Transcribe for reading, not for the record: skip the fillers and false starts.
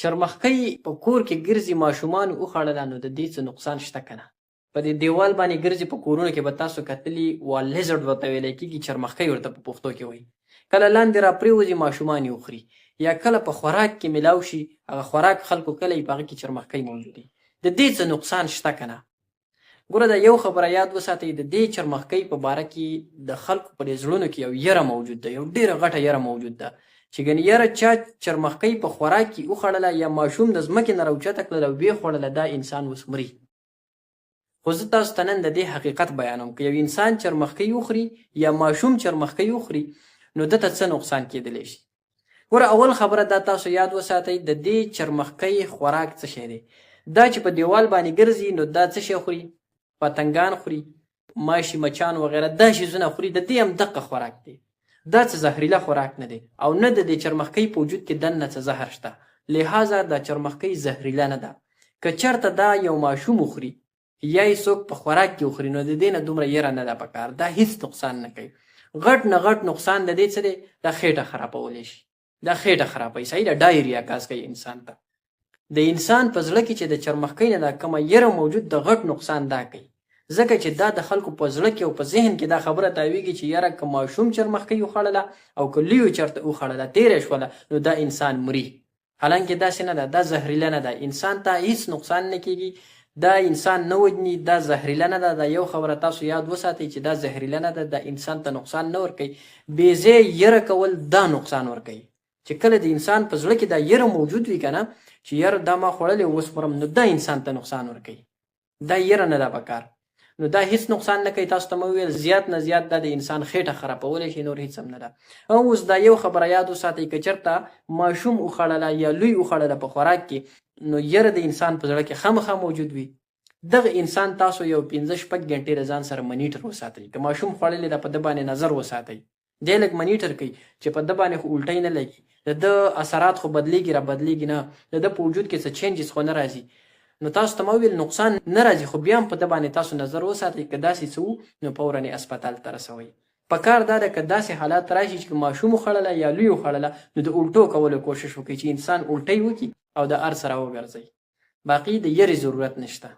چرمخکۍ په کور کې ګرځي ماشومان وخوړله نو د دې څه نقصان شته که نه؟ په دې دیوال باندې ګرځي په کورونو کې به تاسو کتلي لیزرډ ورته ویلی کېږي، چرمخکۍ ورته په پښتو کې وایي. کله لاندې راپرېوځي ماشومان یې وخوري، یا کله په خوراک کې میلاو شي، هغه خوراک خلکو کله یي په هغه کې چرمخکۍ موجودي. د دې څه نقصان شته که نه؟ ګوره دا یو خبره یاد وساتئ، د دې چرمخکۍ په باره کې د خلکو په دې زړونو کې یو یره موجود ده، یو ډېره غټه یره موجود ده چې ګنې یاره چا چرمخکۍ په خوراک کې وخوړله یا ماشوم د ځمکې نه راوچته کړله او ویې خوړله، دا انسان اوس مري. خو زه تاسو ته نن د دې حقیقت بیانوم، که یو انسان چرمخکۍ وخوري یا ماشوم چرمخکۍ وخوري نو ده ته څه نقصان کېدلی شي. ګوره اول خبره دا تاسو یاد وساتئ، د دې چرمخکۍ خوراک څه شی دی؟ دا چې په دیوال باندې ګرځي نو دا څه شی خوري؟ پتنګان خوري، ماشي مچان وغیره دا شیزونه خوري. د دې هم دقه خوراک دی، دا څه زهریله خوراک نه دی او نه د دې چرمخکۍ په وجود کې دننه څه زهر شته، لحاظه دا چرمخکۍ زهریله نه ده. که چېرته دا یو ماشوم وخوري یا یې څوک په خوراک کې وخوري نو د دې نه دومره یره نه ده پکار، دا هیڅ نقصان نه کوي. غټ نه غټ نقصان د دې څه دی؟ دا خېټه خرابولی شي، دا خېټه خرابوي، صحیح ده، ډایریا کاز کوي انسان ته. د انسان په زړه کې چې د چرمخکۍ نه دا کومه یره موجود د غټ نقصان دا کوي، ځکه چې دا د خلکو په زړه کې او په ذهن کې دا خبره تاویږي چې یاره که ماشوم چرمخکۍ وخوړله او که لویو چېرته وخوړله تېره شوله نو دا انسان مري. حالانکې داسې نه ده، دا زهریله نه ده، انسان ته هیڅ نقصان نه کېږي، دا انسان نه وجني، دا زهریله نه ده. دا یو خبره تاسو یاد وساتئ چې دا زهریله نه ده، دا انسان ته نقصان نه ورکوي. بې ځای یره کول دا نقصان ورکوي چې کله د انسان په زړه کې دا یره موجود وي که نه چې یاره دا ما خوړلې اوس خورم، نو دا انسان ته نقصان ورکوي، دا یره نه ده پکار. نو دا هیڅ نقصان نه کوي. تاسو ته مې وویل زیات نه زیات دا د انسان خېټه خرابولی شي، نور هیڅ هم نه ده. اوس دا یو خبره یاد وساتئ، که چېرته ماشوم وخوړله یا لوی وخوړله په خوراک کې نو یره د انسان په زړه کې خامخا موجود وي. دغه انسان تاسو یو 5-6 غنټې د ځان سره منیټر وساتئ. که ماشوم خوړلې ده په ده باندې نظر وساتئ، دی لږ منیټر کوي چې په ده باندې خو الټۍ نه لګي، د ده اثرات خو بدلیږي را بدلیږي نه، د ده په وجود کې څه چینجز خو نه راځي. نو تاسو ته ما وویل نقصان نه راځي، خو بیا هم په ده باندې تاسو نظر وساتئ. که داسې څه وو نو فوراً یې هسپتال ته رسوئ. پکار دا ده که داسې حالات راشي چې ماشوم وخوړله یا لوی وخوړله نو د الټو کولو کوشش وکړئ چې انسان الټۍ وکړي او د هر سره وګرځئ. باقي د یرې ضرورت نشته.